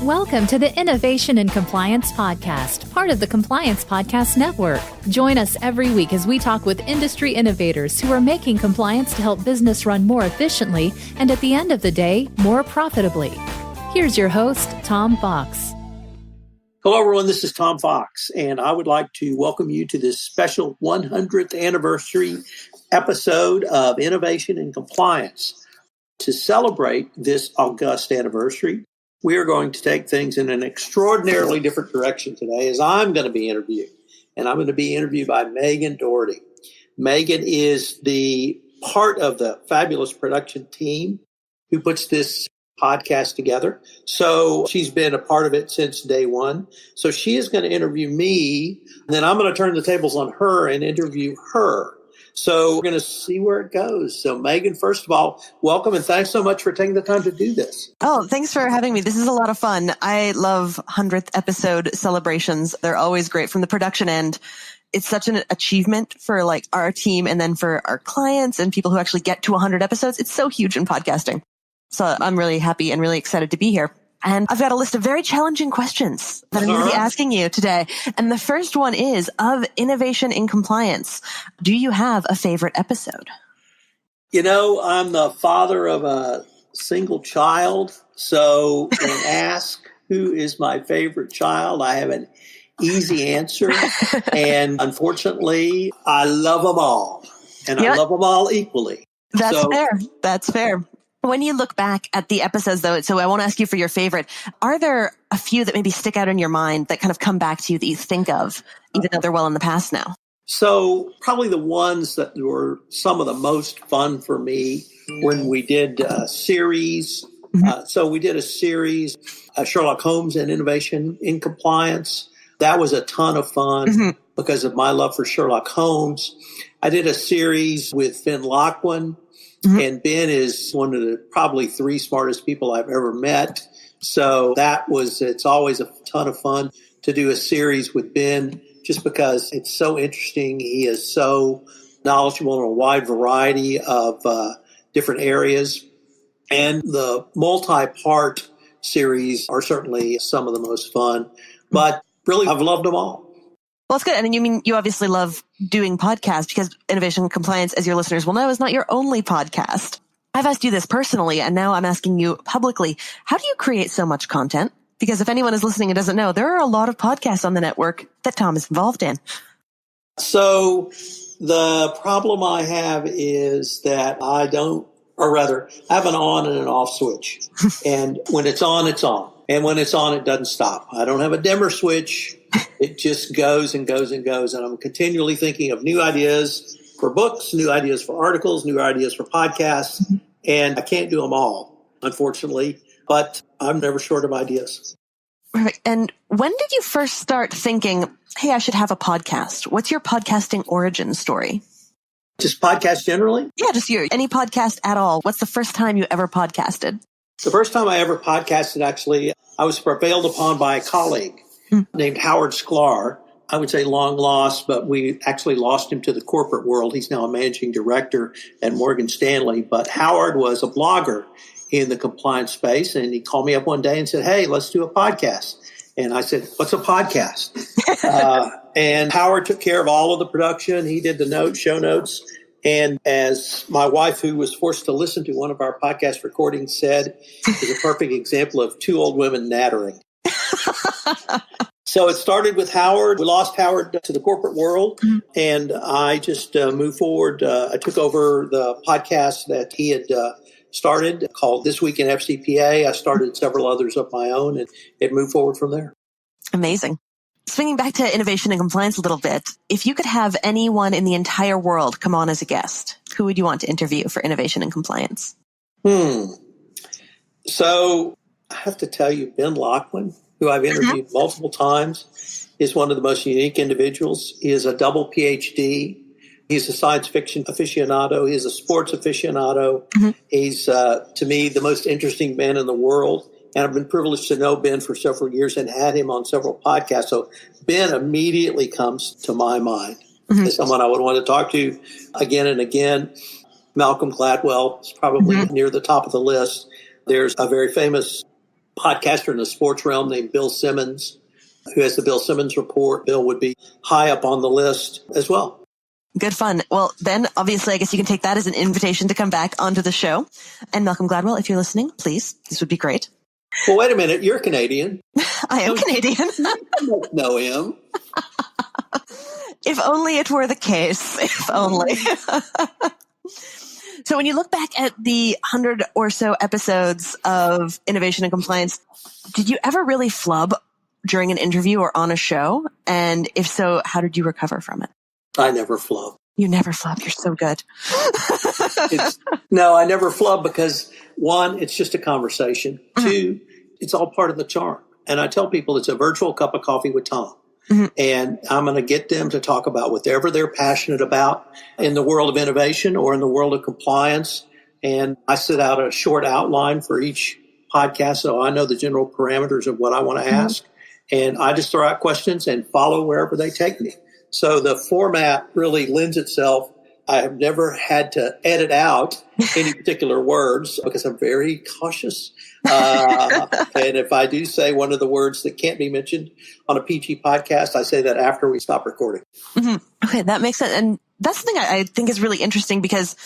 Welcome to the Innovation and Compliance Podcast, part of the Compliance Podcast Network. Join us every week as we talk with industry innovators who are making compliance to help business run more efficiently and at the end of the day, more profitably. Here's your host, Tom Fox. Hello, everyone. This is Tom Fox, and I would like to welcome you to this special 100th anniversary episode of Innovation and Compliance. To celebrate this august anniversary, we are going to take things in an extraordinarily different direction today as I'm going to be interviewed. And I'm going to be interviewed by Megan Dougherty. Megan is the part of the fabulous production team who puts this podcast together. So she's been a part of it since day one. So she is going to interview me, and then I'm going to turn the tables on her and interview her. So we're going to see where it goes. So Megan, first of all, welcome and thanks so much for taking the time to do this. Oh, thanks for having me. This is a lot of fun. I love 100th episode celebrations. They're always great from the production end. It's such an achievement for our team and then for our clients and people who actually get to 100 episodes. It's so huge in podcasting. So I'm really happy and really excited to be here. And I've got a list of very challenging questions that I'm going to be asking you today. And the first one is, of innovation in compliance, do you have a favorite episode? You know, I'm the father of a single child. So when asked who is my favorite child, I have an easy answer. And unfortunately, I love them all. And I love them all equally. That's fair. That's fair. When you look back at the episodes, though, so I won't ask you for your favorite, are there a few that maybe stick out in your mind that kind of come back to you that you think of, even though they're well in the past now? So probably the ones that were some of the most fun for me when we did a series. So we did a series, Sherlock Holmes and Innovation in Compliance. That was a ton of fun because of my love for Sherlock Holmes. I did a series with Ben Loughlin. And Ben is one of the probably three smartest people I've ever met. So it's always a ton of fun to do a series with Ben just because it's so interesting. He is so knowledgeable in a wide variety of different areas. And the multi-part series are certainly some of the most fun. But really, I've loved them all. Well, that's good. And you obviously love doing podcasts because Innovation and Compliance, as your listeners will know, is not your only podcast. I've asked you this personally, and now I'm asking you publicly. How do you create so much content? Because if anyone is listening and doesn't know, there are a lot of podcasts on the network that Tom is involved in. So the problem I have is that I have an on and an off switch. And when it's on, it's on. And when it's on, it doesn't stop. I don't have a dimmer switch. It just goes and goes and goes. And I'm continually thinking of new ideas for books, new ideas for articles, new ideas for podcasts. And I can't do them all, unfortunately. But I'm never short of ideas. Perfect. And when did you first start thinking, hey, I should have a podcast? What's your podcasting origin story? Just podcasts generally? Yeah, just any podcast at all. What's the first time you ever podcasted? The first time I ever podcasted, actually, I was prevailed upon by a colleague named Howard Sklar. I would say long lost, but we actually lost him to the corporate world. He's now a managing director at Morgan Stanley. But Howard was a blogger in the compliance space, and he called me up one day and said, hey, let's do a podcast. And I said, what's a podcast? And Howard took care of all of the production. He did the show notes. And as my wife, who was forced to listen to one of our podcast recordings, said, is a perfect example of two old women nattering. So it started with Howard. We lost Howard to the corporate world, and I just moved forward. I took over the podcast that he had started called This Week in FCPA. I started several others of my own, and it moved forward from there. Amazing. Swinging back to innovation and compliance a little bit, if you could have anyone in the entire world come on as a guest, who would you want to interview for innovation and compliance? So I have to tell you, Ben Loughlin, who I've interviewed multiple times, is one of the most unique individuals. He is a double PhD. He's a science fiction aficionado. He's a sports aficionado. He's, to me, the most interesting man in the world. And I've been privileged to know Ben for several years and had him on several podcasts. So Ben immediately comes to my mind as someone I would want to talk to again and again. Malcolm Gladwell is probably near the top of the list. There's a very famous podcaster in the sports realm named Bill Simmons, who has the Bill Simmons Report. Bill would be high up on the list as well. Good fun. Well, then obviously, I guess you can take that as an invitation to come back onto the show. And Malcolm Gladwell, if you're listening, please, this would be great. Well, wait a minute. You're Canadian. I am Canadian. You don't know him. If only it were the case. If only. So when you look back at the 100 or so episodes of Innovation and Compliance, did you ever really flub during an interview or on a show? And if so, how did you recover from it? I never flub. You never flub. You're so good. No, I never flub because, one, it's just a conversation. Two, it's all part of the charm. And I tell people it's a virtual cup of coffee with Tom. And I'm going to get them to talk about whatever they're passionate about in the world of innovation or in the world of compliance. And I set out a short outline for each podcast, so I know the general parameters of what I want to ask. And I just throw out questions and follow wherever they take me. So the format really lends itself. I have never had to edit out any particular words because I'm very cautious. And if I do say one of the words that can't be mentioned on a PG podcast, I say that after we stop recording. Okay, that makes sense. And that's something I think is really interesting because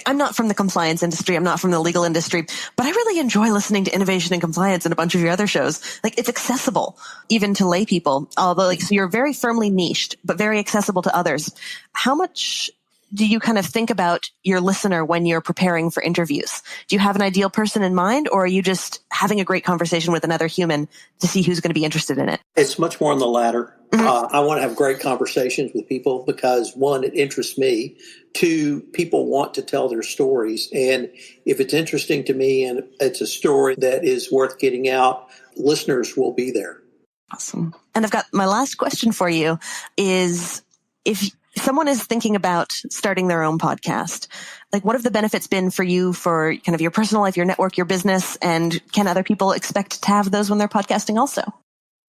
I'm not from the compliance industry. I'm not from the legal industry, but I really enjoy listening to Innovation and Compliance and a bunch of your other shows. Like, it's accessible even to lay people, although so you're very firmly niched, but very accessible to others. How much do you kind of think about your listener when you're preparing for interviews? Do you have an ideal person in mind, or are you just having a great conversation with another human to see who's going to be interested in it? It's much more on the latter. I want to have great conversations with people because, one, it interests me. Two, people want to tell their stories. And if it's interesting to me and it's a story that is worth getting out, listeners will be there. Awesome. And I've got my last question for you is, if someone is thinking about starting their own podcast, like, what have the benefits been for you for kind of your personal life, your network, your business, and can other people expect to have those when they're podcasting also?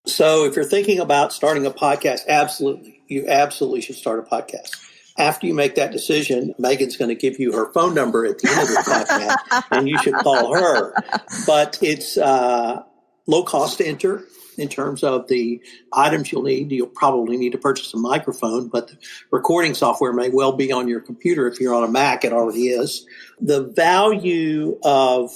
So if you're thinking about starting a podcast, absolutely. You absolutely should start a podcast. After you make that decision, Megan's going to give you her phone number at the end of the podcast, and you should call her. But it's low cost to enter. In terms of the items you'll probably need to purchase a microphone, but the recording software may well be on your computer. If you're on a Mac, it already is. The value of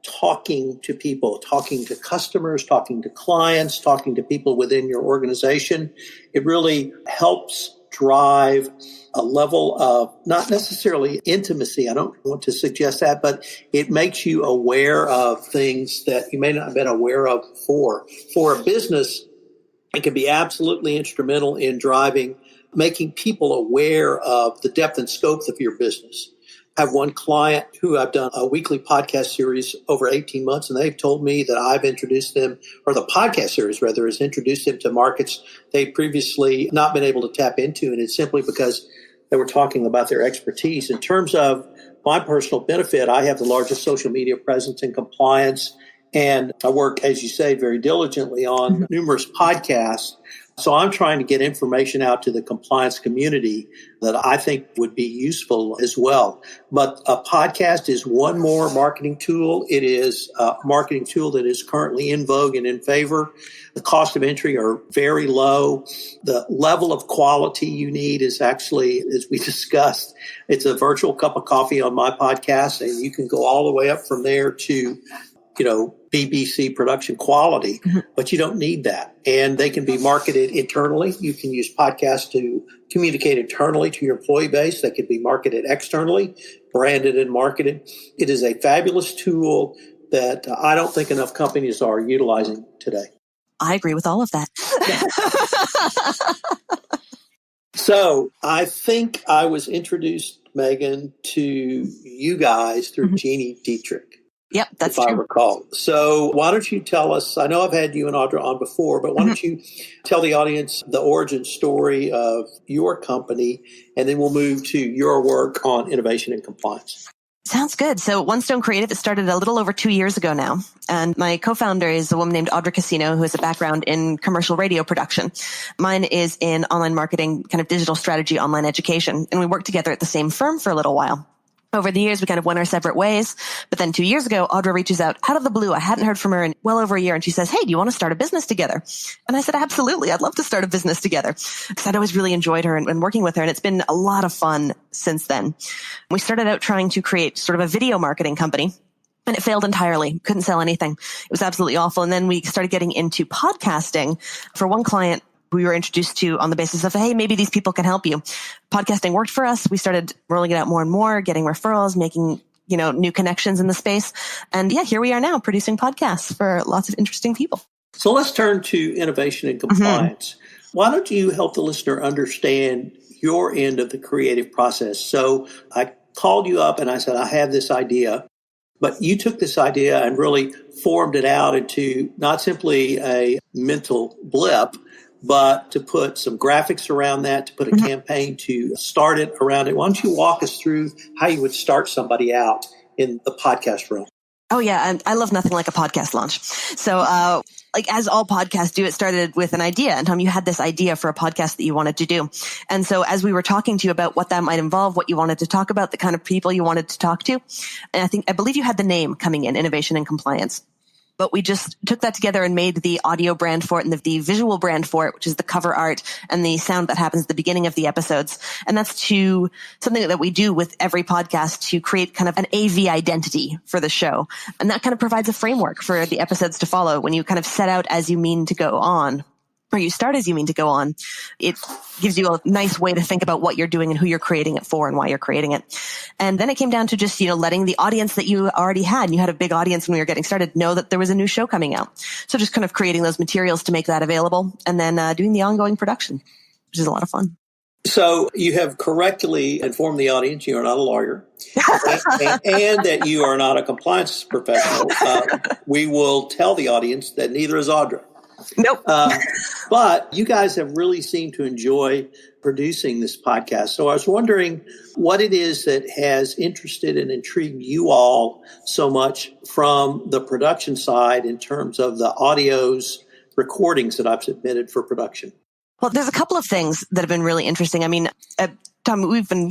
talking to people, talking to customers, talking to clients, talking to people within your organization, it really helps drive a level of not necessarily intimacy. I don't want to suggest that, but it makes you aware of things that you may not have been aware of before. For a business, it can be absolutely instrumental in making people aware of the depth and scope of your business. I have one client who I've done a weekly podcast series over 18 months, and they've told me that I've introduced them, or the podcast series rather, has introduced them to markets they've previously not been able to tap into, and it's simply because they were talking about their expertise. In terms of my personal benefit, I have the largest social media presence in compliance, and I work, as you say, very diligently on numerous podcasts. So I'm trying to get information out to the compliance community that I think would be useful as well. But a podcast is one more marketing tool. It is a marketing tool that is currently in vogue and in favor. The cost of entry are very low. The level of quality you need is actually, as we discussed, it's a virtual cup of coffee on my podcast, and you can go all the way up from there to BBC production quality, but you don't need that. And they can be marketed internally. You can use podcasts to communicate internally to your employee base. They can be marketed externally, branded and marketed. It is a fabulous tool that I don't think enough companies are utilizing today. I agree with all of that. So I think I was introduced, Megan, to you guys through Jeannie Dietrich. Yep, that's if true. I recall. So why don't you tell us, I know I've had you and Audra on before, but why don't you tell the audience the origin story of your company, and then we'll move to your work on innovation and compliance. Sounds good. So One Stone Creative, it started a little over 2 years ago now. And my co-founder is a woman named Audra Casino, who has a background in commercial radio production. Mine is in online marketing, kind of digital strategy, online education. And we worked together at the same firm for a little while. Over the years, we kind of went our separate ways. But then 2 years ago, Audra reaches out of the blue. I hadn't heard from her in well over a year. And she says, hey, do you want to start a business together? And I said, absolutely. I'd love to start a business together. Because I'd always really enjoyed her and working with her. And it's been a lot of fun since then. We started out trying to create sort of a video marketing company. And it failed entirely. Couldn't sell anything. It was absolutely awful. And then we started getting into podcasting. For one client, we were introduced to on the basis of, hey, maybe these people can help you. Podcasting worked for us. We started rolling it out more and more, getting referrals, making, new connections in the space. And yeah, here we are now producing podcasts for lots of interesting people. So let's turn to innovation and compliance. Why don't you help the listener understand your end of the creative process? So I called you up and I said, I have this idea, but you took this idea and really formed it out into not simply a mental blip, but to put some graphics around that, to put a campaign to start it around it. Why don't you walk us through how you would start somebody out in the podcast realm? Oh, yeah. And I love nothing like a podcast launch. So, as all podcasts do, it started with an idea. And Tom, you had this idea for a podcast that you wanted to do. And so as we were talking to you about what that might involve, what you wanted to talk about, the kind of people you wanted to talk to, and I believe you had the name coming in, Innovation and Compliance. But we just took that together and made the audio brand for it and the visual brand for it, which is the cover art and the sound that happens at the beginning of the episodes. And that's something that we do with every podcast to create kind of an AV identity for the show. And that kind of provides a framework for the episodes to follow. When you kind of set out as you mean to go on, or you start as you mean to go on, it gives you a nice way to think about what you're doing and who you're creating it for and why you're creating it. And then it came down to just, letting the audience that you already had, and you had a big audience when we were getting started, know that there was a new show coming out. So just kind of creating those materials to make that available and then doing the ongoing production, which is a lot of fun. So you have correctly informed the audience you are not a lawyer and that you are not a compliance professional. We will tell the audience that neither is Audra. Nope. But you guys have really seemed to enjoy producing this podcast. So I was wondering what it is that has interested and intrigued you all so much from the production side in terms of the audios recordings that I've submitted for production. Well, there's a couple of things that have been really interesting. I mean, Tom, we've been,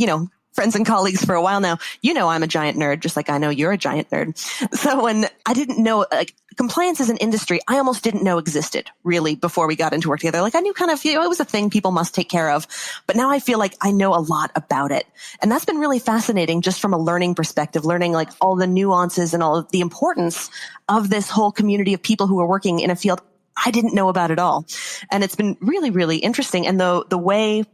friends and colleagues for a while now. I'm a giant nerd, just like I know you're a giant nerd. So when I didn't know, compliance as an industry, I almost didn't know existed really before we got into work together. I knew kind of, it was a thing people must take care of. But now I feel like I know a lot about it. And that's been really fascinating just from a learning perspective, learning all the nuances and all of the importance of this whole community of people who are working in a field I didn't know about at all. And it's been really, really interesting. And the way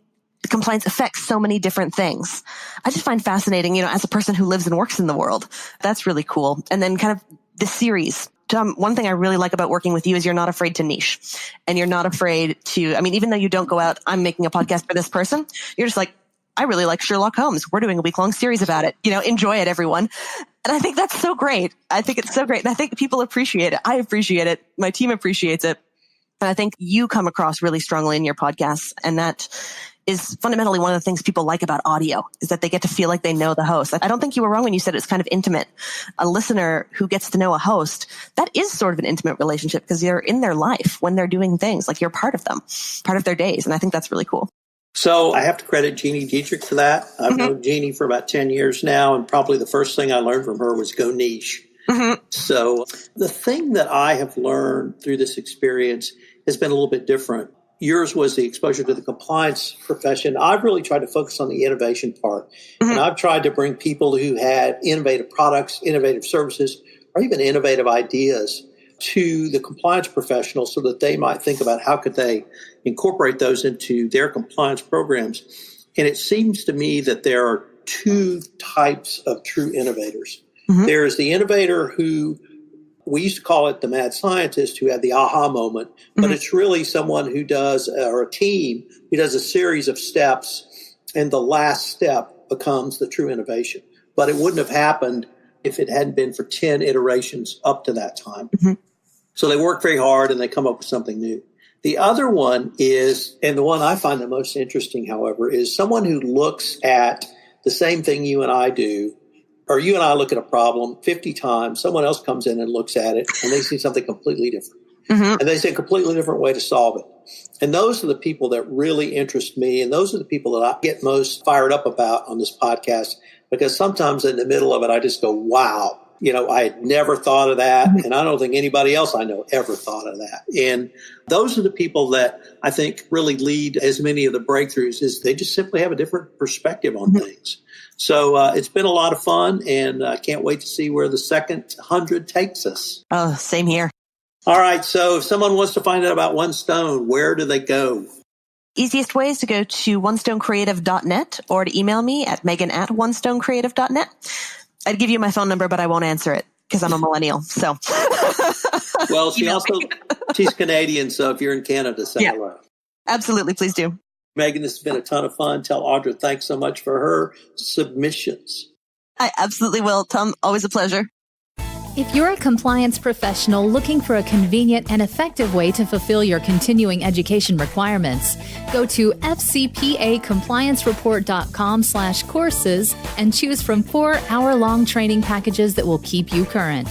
the compliance affects so many different things, I just find fascinating, as a person who lives and works in the world. That's really cool. And then kind of the series. Tom, one thing I really like about working with you is you're not afraid to niche and you're not afraid to, even though you don't go out, I'm making a podcast for this person. You're just I really like Sherlock Holmes. We're doing a week-long series about it. Enjoy it, everyone. And I think that's so great. I think it's so great. And I think people appreciate it. I appreciate it. My team appreciates it. And I think you come across really strongly in your podcasts. And that is fundamentally one of the things people like about audio, is that they get to feel like they know the host. I don't think you were wrong when you said it's kind of intimate. A listener who gets to know a host, that is sort of an intimate relationship because you're in their life when they're doing things, you're part of them, part of their days. And I think that's really cool. So I have to credit Jeannie Dietrich for that. I've known Jeannie for about 10 years now, and probably the first thing I learned from her was go niche. So the thing that I have learned through this experience has been a little bit different. Yours was the exposure to the compliance profession. I've really tried to focus on the innovation part. And I've tried to bring people who had innovative products, innovative services, or even innovative ideas to the compliance professionals so that they might think about how could they incorporate those into their compliance programs. And it seems to me that there are two types of true innovators. There's the innovator who we used to call it the mad scientist who had the aha moment, but it's really someone who does, or a team who does a series of steps, and the last step becomes the true innovation. But it wouldn't have happened if it hadn't been for 10 iterations up to that time. So they work very hard and they come up with something new. The other one is, and the one I find the most interesting, however, is someone who looks at the same thing you and I do, or you and I look at a problem 50 times, someone else comes in and looks at it and they see something completely different. And they say a completely different way to solve it. And those are the people that really interest me. And those are the people that I get most fired up about on this podcast, because sometimes in the middle of it, I just go, wow, I had never thought of that. And I don't think anybody else I know ever thought of that. And those are the people that I think really lead as many of the breakthroughs, is they just simply have a different perspective on things. So it's been a lot of fun, and I can't wait to see where the second 100 takes us. Oh, same here. All right. So if someone wants to find out about One Stone, where do they go? Easiest way is to go to onestonecreative.net or to email me at megan@onestonecreative.net. I'd give you my phone number, but I won't answer it because I'm a millennial. So, well, she's Canadian. So if you're in Canada, say hello. Absolutely. Please do. Megan, this has been a ton of fun. Tell Audra thanks so much for her submissions. I absolutely will. Tom, always a pleasure. If you're a compliance professional looking for a convenient and effective way to fulfill your continuing education requirements, go to fcpacompliancereport.com/courses and choose from 4 hour-long training packages that will keep you current.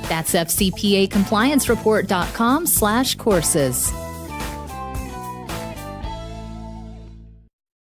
That's fcpacompliancereport.com/courses.